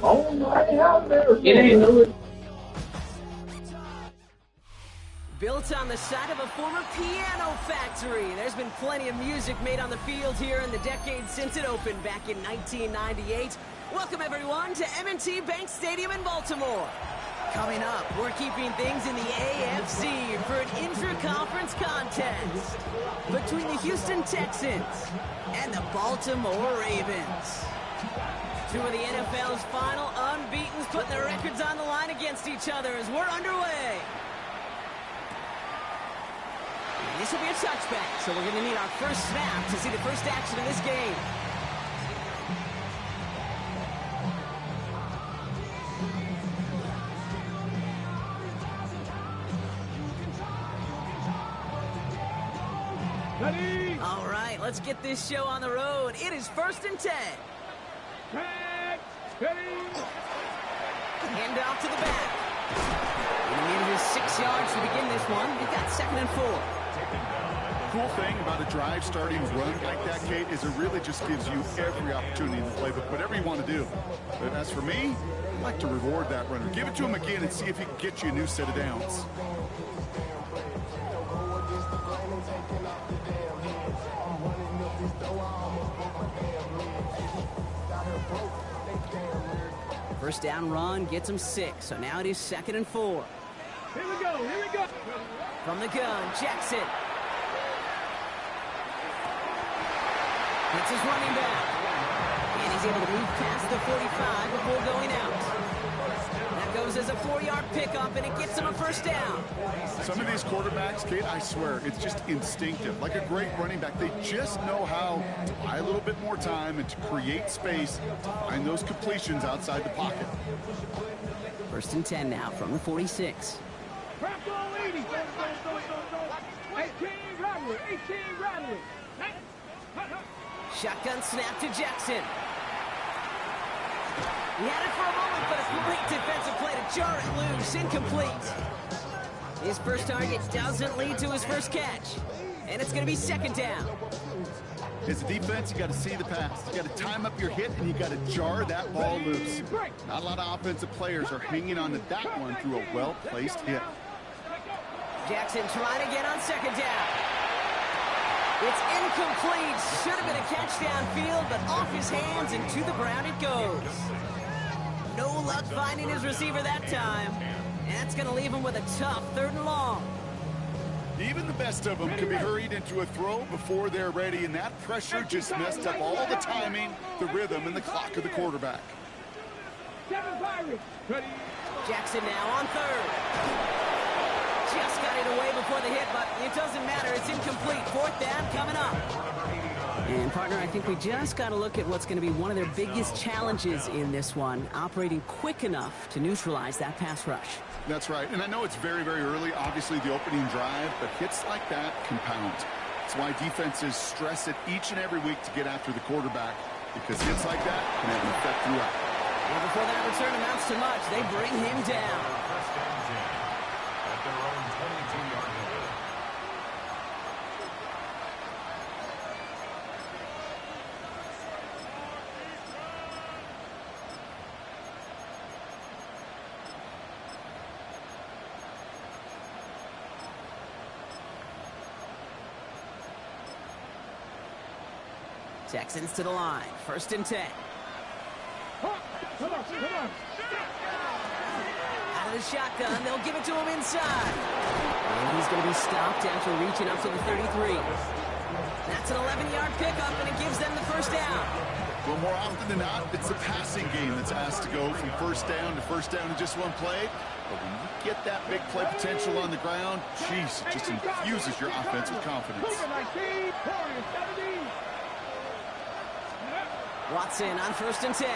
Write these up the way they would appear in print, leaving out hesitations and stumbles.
Oh, my out there. It ain't no. Built on the side of a former piano factory, there's been plenty of music made on the field here in the decade since it opened back in 1998. Welcome, everyone, to M&T Bank Stadium in Baltimore. Coming up, we're keeping things in the AFC for an intra-conference contest between the Houston Texans and the Baltimore Ravens. Two of the NFL's final unbeatens putting their records on the line against each other as we're underway. This will be a touchback, so we're going to need our first snap to see the first action of this game. Ready? All right, let's get this show on the road. It is 1st and 10. Hand off to the back. He needed his 6 yards to begin this one. We've got 2nd and 4. Cool thing about a drive starting run like that, Kate, is it really just gives you every opportunity to play whatever you want to do. But as for me, I like to reward that runner. Give it to him again and see if he can get you a new set of downs. First down run gets him 6, so now it is 2nd and 4. Here we go, here we go. From the gun, Jackson. That's his running back. And he's able to move past the 45 before going out. That goes as a 4-yard pickup, and it gets him a first down. Some of these quarterbacks, Kate, I swear, it's just instinctive. Like a great running back, they just know how to buy a little bit more time and to create space to find those completions outside the pocket. 1st and 10 now from the 46. Crack all 80. 18 Radley, 18 Radley. Shotgun snap to Jackson. He had it for a moment, but a great defensive play to jar it loose. Incomplete. His first target doesn't lead to his first catch. And it's going to be 2nd down. As a defense, you got to see the pass. You got to time up your hit, and you got to jar that ball loose. Not a lot of offensive players are hanging on to that one through a well-placed hit. Jackson trying to get on 2nd down. It's incomplete. Should have been a catch downfield, but off his hands and to the ground it goes. No luck finding his receiver that time. And that's going to leave him with a tough 3rd and long. Even the best of them can be hurried into a throw before they're ready, and that pressure just messed up all the timing, the rhythm, and the clock of the quarterback. Jackson now on 3rd. Just got it away before the hit, but it doesn't matter. It's incomplete. 4th down coming up. And, partner, I think we just got to look at what's going to be one of their biggest challenges in this one, operating quick enough to neutralize that pass rush. That's right. And I know it's very, very early, obviously, the opening drive, but hits like that compound. That's why defenses stress it each and every week to get after the quarterback, because hits like that can have an effect throughout. Well, before that return amounts to much, they bring him down. Texans to the line. 1st and 10. Come on. Out of the shotgun, they'll give it to him inside. And he's going to be stopped after reaching up to the 33. That's an 11-yard pickup, and it gives them the first down. Well, more often than not, it's the passing game that's asked to go from first down in just one play. But when you get that big play potential on the ground, geez, it just infuses your offense with confidence. Watson on 1st and 10.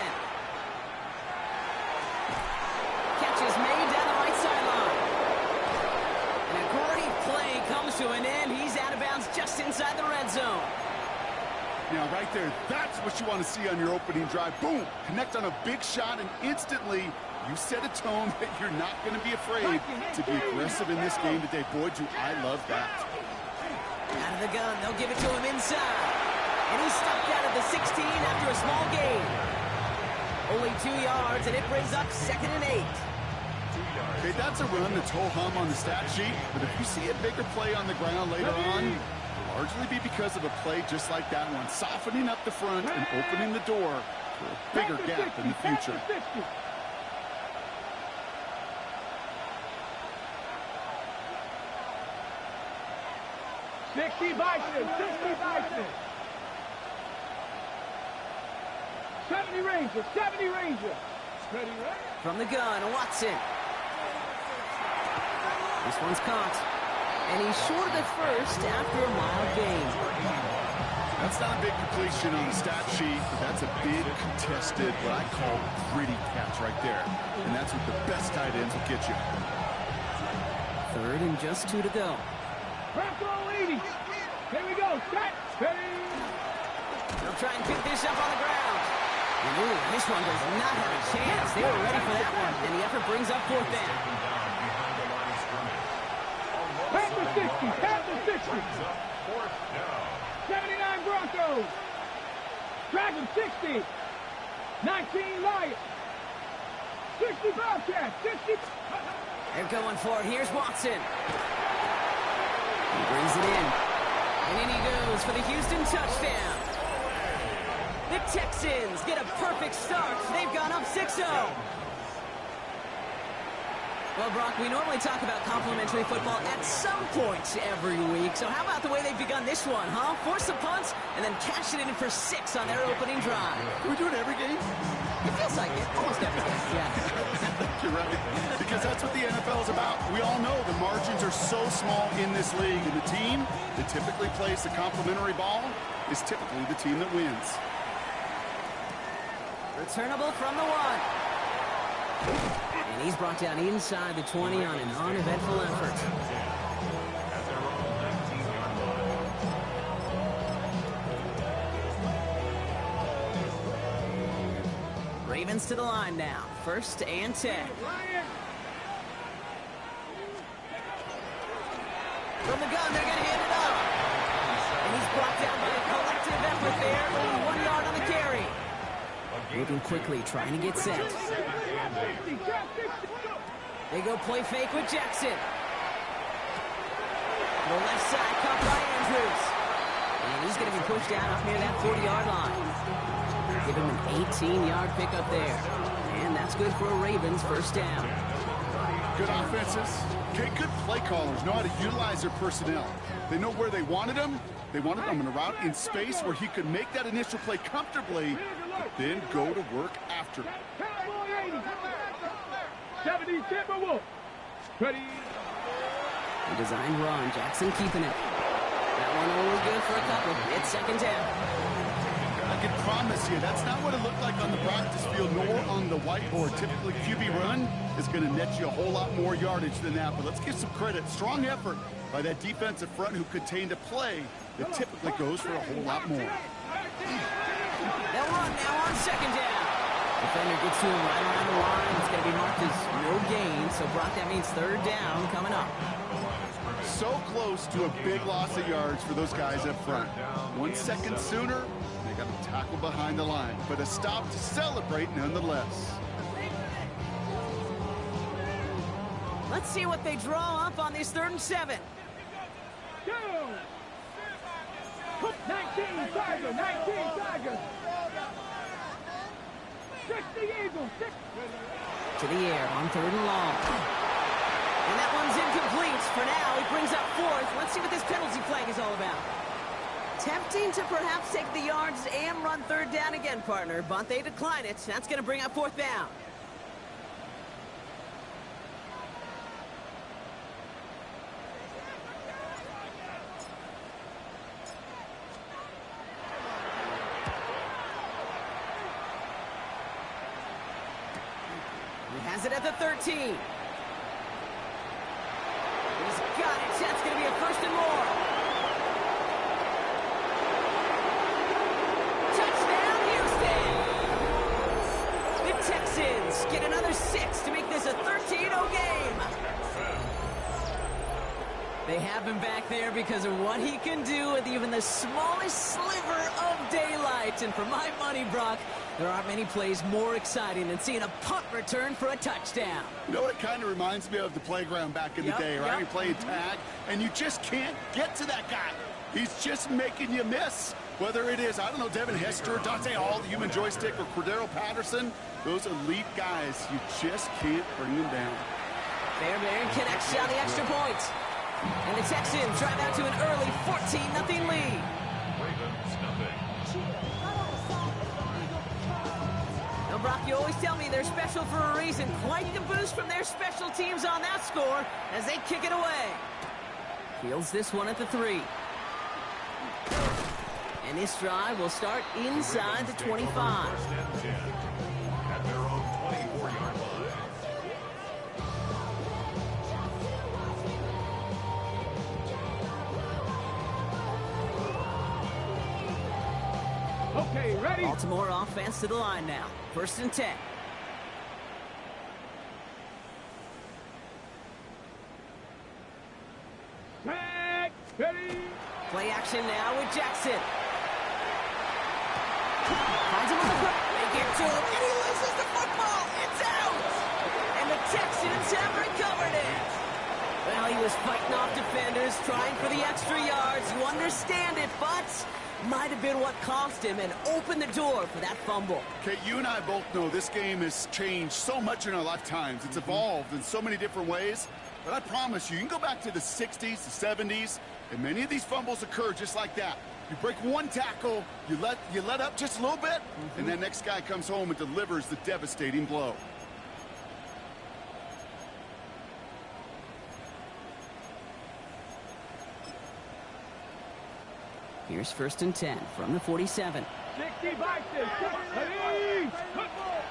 Catch is made down the right sideline. And a great play comes to an end. He's out of bounds just inside the red zone. Now, right there, that's what you want to see on your opening drive. Boom! Connect on a big shot, and instantly you set a tone that you're not going to be afraid to be aggressive in this game today. Boy, do I love that. Out of the gun, they'll give it to him inside. And he's stopped out of the 16 after a small gain. Only 2 yards, and it brings up 2nd and 8. Okay, that's a run that's ho-hum on the stat sheet, but if you see a bigger play on the ground later on, it'll largely be because of a play just like that one, softening up the front and opening the door for a bigger gap in the future. 60 Bison, 60 Bison. 70 Ranger, 70 Ranger. Steady, right? From the gun, Watson. This one's caught. And he's short of the first after a mild gain. That's not a big completion on the stat sheet, but that's a big contested, what I call gritty catch right there. And that's what the best tight ends will get you. 3rd and just 2 to go. Bronco 80. Here we go. Set. Steady. They'll try and pick this up on the ground. And ooh, this one does not have a chance. They were ready for that one. And the effort brings up 4th down. Panther 60. Panther 60. 79 Broncos. Dragon 60. 19 Lions. 60 Bobcats. 60. They're going for it. Here's Watson. He brings it in. And in he goes for the Houston touchdown. The Texans get a perfect start. They've gone up 6-0. Well, Brock, we normally talk about complimentary football at some point every week. So how about the way they've begun this one, huh? Force the punts and then cash it in for 6 on their opening drive. Can we do it every game? It feels like it. Almost every game, yeah. You're right. Because that's what the NFL is about. We all know the margins are so small in this league. And the team that typically plays the complimentary ball is typically the team that wins. Returnable from the 1. And he's brought down inside the 20 on an uneventful effort. Ravens to the line now. 1st and 10. From the gun, they're going to hand it up. And he's brought down by a collective effort there. Only 1 yard on the carry. Moving quickly, trying to get set. They go play fake with Jackson. The left side caught by Andrews. And he's going to be pushed down up near that 40-yard line. Give him an 18-yard pickup there. And that's good for a Ravens 1st down. Good offenses. Okay, good play callers know how to utilize their personnel. They know where they wanted them. They wanted them in a route in space where he could make that initial play comfortably, but then go to work after. 70 Timberwolves. Ready. The designed run, Jackson keeping it. That one only good for a couple. It's 2nd down. I can promise you, that's not what it looked like on the practice field, nor on the whiteboard. Typically, QB run is going to net you a whole lot more yardage than that. But let's give some credit. Strong effort by that defensive front who contained a play that typically goes for a whole lot more. They'll run now on 2nd down. Defender gets to him right around the line. It's going to be marked as no gain. So, Brock, that means 3rd down coming up. So close to a big loss of yards for those guys up front. 1 second sooner, they got to tackle behind the line. But a stop to celebrate nonetheless. Let's see what they draw up on this 3rd and 7. Go. 19 Tiger, 19 Tiger. 60 Eagles, 6. To the air on 3rd and long. And that one's incomplete for now. He brings up 4th. Let's see what this penalty flag is all about. Tempting to perhaps take the yards and run 3rd down again, partner, but they decline it. That's going to bring up 4th down. He has it at the 13. He's got it. That's going to be a 1st and more. Touchdown, Houston! The Texans get another 6 to make this a 13-0 game. They have him back there because of what he can do with even the smallest sliver of daylight. And for my money, Brock, There aren't many plays more exciting than seeing a punt return for a touchdown. You know what it kind of reminds me of? The playground back in the day, right? You're playing tag, and you just can't get to that guy. He's just making you miss. Whether it is, I don't know, Devin Hester, Dante Hall, the human joystick, or Cordero Patterson, those elite guys, you just can't bring them down. Fairbairn connects on the extra point. And the Texans drive out to an early 14-0 lead. Now, Brock, you always tell me they're special for a reason. Quite the boost from their special teams on that score as they kick it away. Fields this one at the 3. And this drive will start inside the 25. At their own 24-yard line. Okay, ready? Baltimore offense to the line now. 1st and 10. Back, ready? Play action now with Jackson. Finds him with the foot. They get to him, and he loses the football. It's out! And the Texans have recovered it. Well, he was fighting off defenders, trying for the extra yards. You understand it, but might have been what cost him and opened the door for that fumble. Okay, you and I both know this game has changed so much in our lifetimes. It's evolved in so many different ways. But I promise you, you can go back to the 60s, the 70s, and many of these fumbles occur just like that. You break one tackle, you let up just a little bit, and that next guy comes home and delivers the devastating blow. Here's 1st and 10 from the 47. 60 boxes. Ready? Football.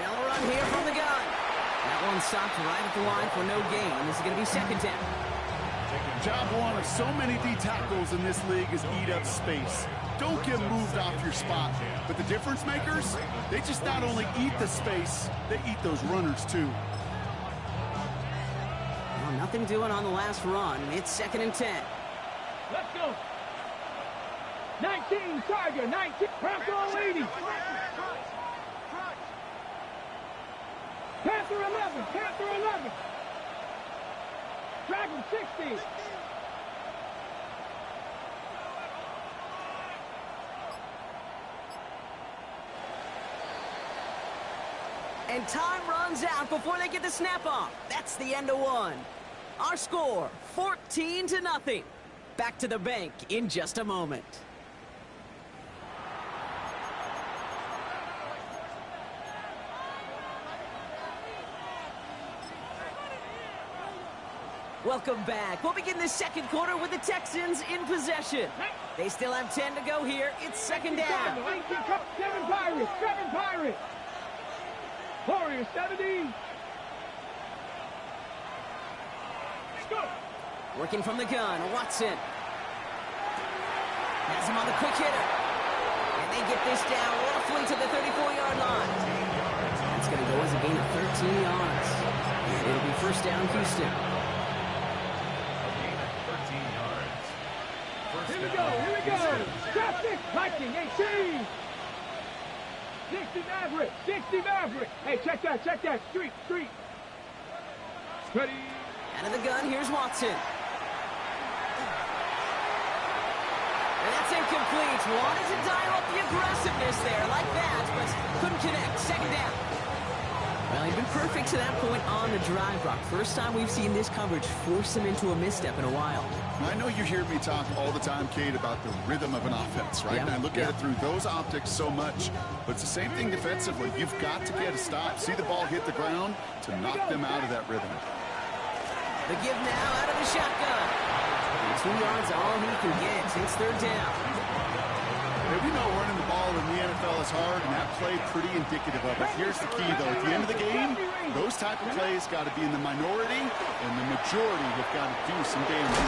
They'll run here from the gun. That one stopped right at the line for no gain. This is going to be 2nd down. Job one of so many D tackles in this league is eat up space. Don't get moved off your spot. But the difference makers, they just not only eat the space, they eat those runners too. Well, nothing doing on the last run. It's 2nd and 10. Let's go. 19, Tiger, 19. Bronco 80. Panther 11, Panther 11. Dragon 60. And time runs out before they get the snap off. That's the end of one. Our score, 14-0. Back to the bank in just a moment. Welcome back. We'll begin the 2nd quarter with the Texans in possession. They still have 10 to go here. It's 2nd down. 7 Pirates, 7 Pirates. Warriors 70. Let's go. Working from the gun, Watson. Has him on the quick hitter. And they get this down roughly to the 34-yard line. That's going to go as a gain of 13 yards. And it'll be 1st down, Houston. Here we go. Traffic, Viking, 18. 60 Maverick. Hey, check that. Street. Ready. Out of the gun, here's Watson. And that's incomplete. Wanted to dial up the aggressiveness there like that, but couldn't connect. 2nd down. Well, he's been perfect to that point on the drive, Brock. First time we've seen this coverage force him into a misstep in a while. I know you hear me talk all the time, Kate, about the rhythm of an offense, right? And I look at it through those optics so much. But it's the same thing defensively. You've got to get a stop. See the ball hit the ground to knock them out of that rhythm. The give now out of the shotgun. 2 yards all he can get. It's 3rd down. We know running the ball in the NFL is hard, and that play pretty indicative of it. Here's the key, though. At the end of the game, those type of plays got to be in the minority, and the majority have got to do some damage.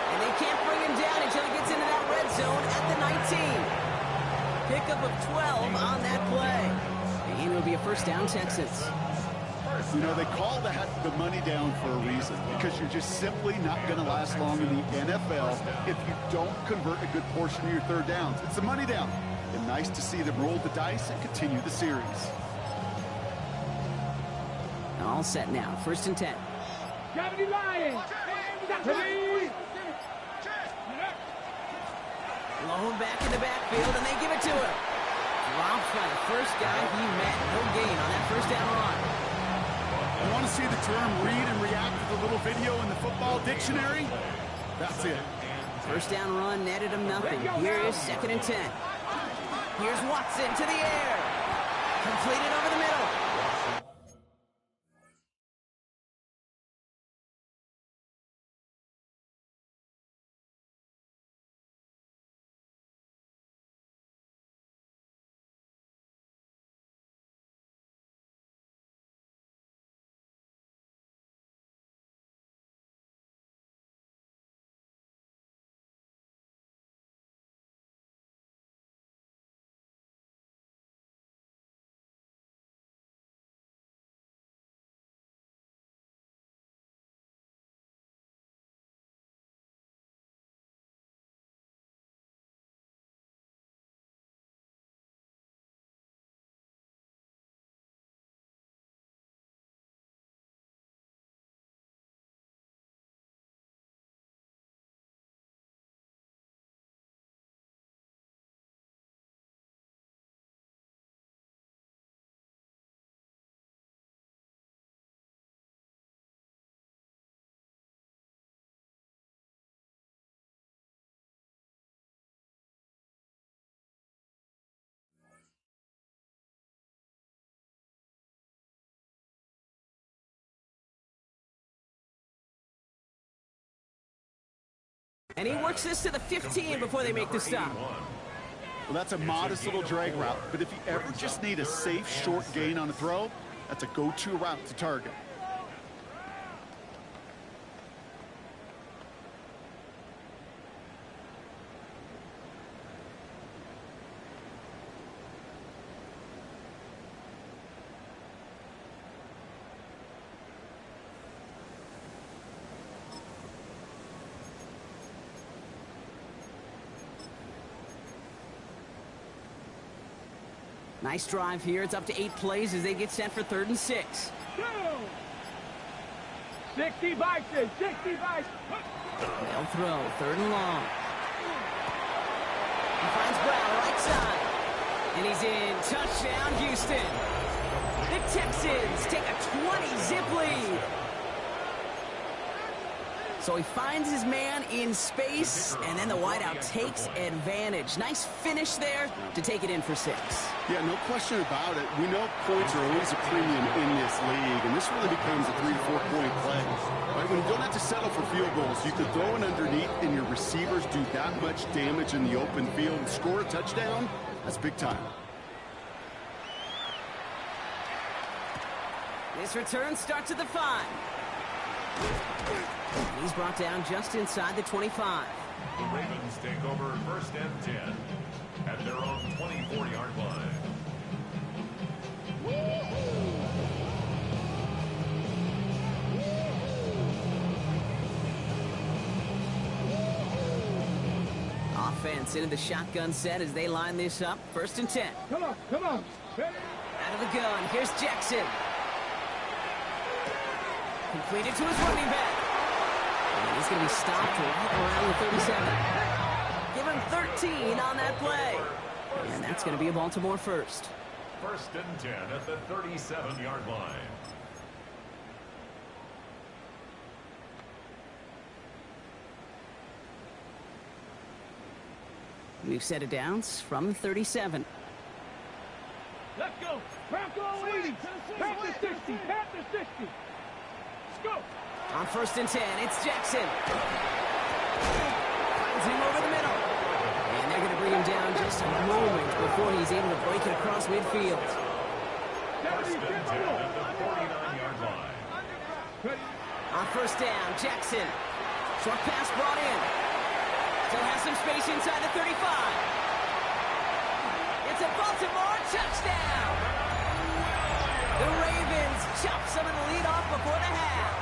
And they can't bring him down until he gets into that red zone at the 19. Pickup of 12 on that play. And it'll be a 1st down, Texans. You know, they call that the money down for a reason, because you're just simply not going to last long in the NFL if you don't convert a good portion of your 3rd downs. It's the money down. And nice to see them roll the dice and continue the series. All set now. 1st and 10. Gravity Lions. Ready? Blown back in the backfield, and they give it to him. Dropped by the first guy he met. No gain on that 1st down run. You want to see the term read and react to the little video in the football dictionary? That's it. 1st down run netted him nothing. Here is 2nd and 10. Here's Watson to the air. Completed over the middle. And he works this to the 15 before they make the stop. Well, that's a modest little drag route, but if you ever just need a safe, short gain on a throw, that's a go-to route to target. Nice drive here. It's up to 8 plays as they get set for 3rd and 6. 60 Vikings, 60 Vikings. They'll throw. 3rd and long. He finds Brown right side. And he's in. Touchdown, Houston. The Texans take a 20-zip lead. So he finds his man in space, and then the wideout takes advantage. Nice finish there to take it in for 6. Yeah, no question about it. We know points are always a premium in this league, and this really becomes a 3 to 4 point play. Right? When you don't have to settle for field goals, you could throw it underneath, and your receivers do that much damage in the open field. Score a touchdown, that's big time. This return starts at the 5. He's brought down just inside the 25. The Ravens take over 1st and 10 at their own 24-yard line. Offense into the shotgun set as they line this up. 1st and 10. Come on, come on. Ready? Out of the gun, here's Jackson. Completed to his running back. And he's going to be stopped right around the 37. Give him 13 on that play. And that's going to be a Baltimore 1st. 1st and 10 at the 37-yard line. New set of downs from the 37. Let's go. Bronco 80. Panther 60. Panther 60. Let's go. On 1st and 10, it's Jackson. Finds him over the middle. And they're going to bring him down just a moment before he's able to break it across midfield. 1st and 10 at the 49-yard line. On 1st down, Jackson. Short pass brought in. Still has some space inside the 35. It's a Baltimore touchdown. The Ravens chop some of the lead off before the half.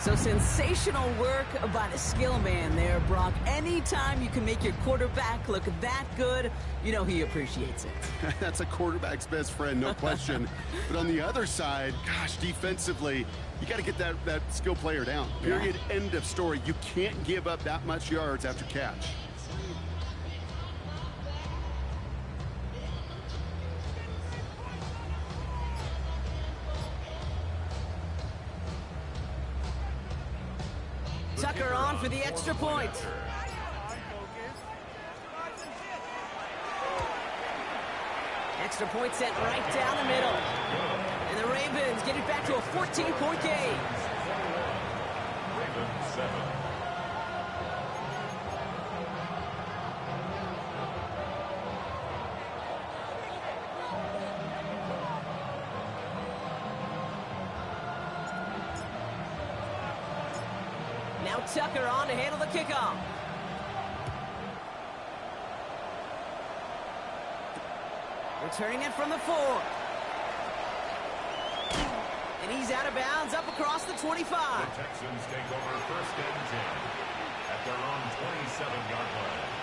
So sensational work by the skill man there, Brock. Anytime you can make your quarterback look that good, you know he appreciates it. That's a quarterback's best friend, no question. But on the other side, gosh, defensively, you got to get that skill player down. Period, end of story. You can't give up that much yards after catch. Tucker on for the extra point. Extra point sent right down the middle. And the Ravens get it back to a 14-point game. Ravens 7. Now Tucker on to handle the kickoff. Returning it from the 4. And he's out of bounds up across the 25. The Texans take over first and 10 at their own 27-yard line.